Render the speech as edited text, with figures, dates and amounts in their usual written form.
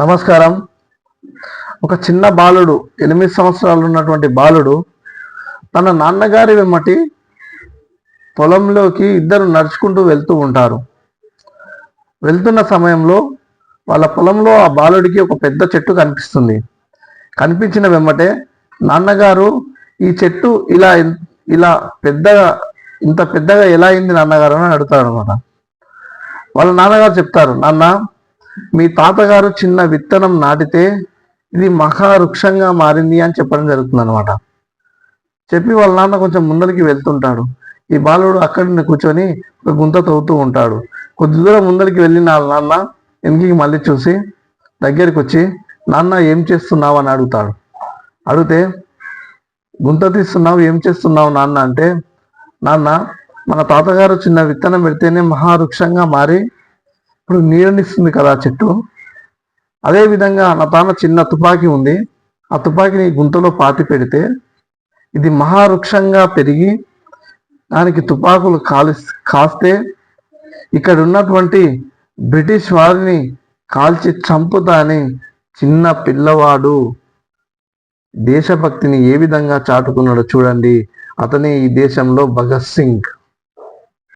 నమస్కారం. ఒక చిన్న బాలుడు 8 సంవత్సరాలు ఉన్నటువంటి బాలుడు తన నాన్నగారి వెమ్మటి పొలంలోకి ఇద్దరు నడుచుకుంటూ వెళ్తూ ఉంటారు. వెళ్తున్న సమయంలో వాళ్ళ పొలంలో ఆ బాలుడికి ఒక పెద్ద చెట్టు కనిపిస్తుంది. కనిపించిన వెమ్మటే నాన్నగారు ఈ చెట్టు ఇలా ఇలా పెద్దగా ఇంత పెద్దగా ఎలా అయింది నాన్నగారు అని అడుగుతారు అనమాట. వాళ్ళ నాన్నగారు చెప్తారు, నాన్న మీ తాతగారు చిన్న విత్తనం నాటితే ఇది మహావృక్షంగా మారింది అని చెప్పడం జరుగుతుంది అనమాట. చెప్పి వాళ్ళ నాన్న కొంచెం ముందరికి వెళ్తుంటాడు. ఈ బాలుడు అక్కడిని కూర్చొని ఒక గుంత తవ్వుతూ ఉంటాడు. కొద్ది దూరం ముందరికి వెళ్ళిన వాళ్ళ నాన్న వెనక్కి మళ్ళీ చూసి దగ్గరికి వచ్చి, నాన్న ఏం చేస్తున్నావు అని అడుగుతాడు. అడిగితే, గుంత తీస్తున్నావు, ఏం చేస్తున్నావు నాన్న అంటే, నాన్న మన తాతగారు చిన్న విత్తనం పెడితేనే మహావృక్షంగా మారి ఇప్పుడు నీడనిస్తుంది కదా చెట్టు, అదేవిధంగా నా తాన చిన్న తుపాకీ ఉంది, ఆ తుపాకీని గుంతలో పాతి పెడితే ఇది మహావృక్షంగా పెరిగి దానికి తుపాకులు కాస్తే ఇక్కడ ఉన్నటువంటి బ్రిటిష్ వారిని కాల్చి చంపుతా అని చిన్న పిల్లవాడు దేశభక్తిని ఏ విధంగా చాటుకున్నాడో చూడండి. అతనే ఈ దేశంలో భగత్ సింగ్.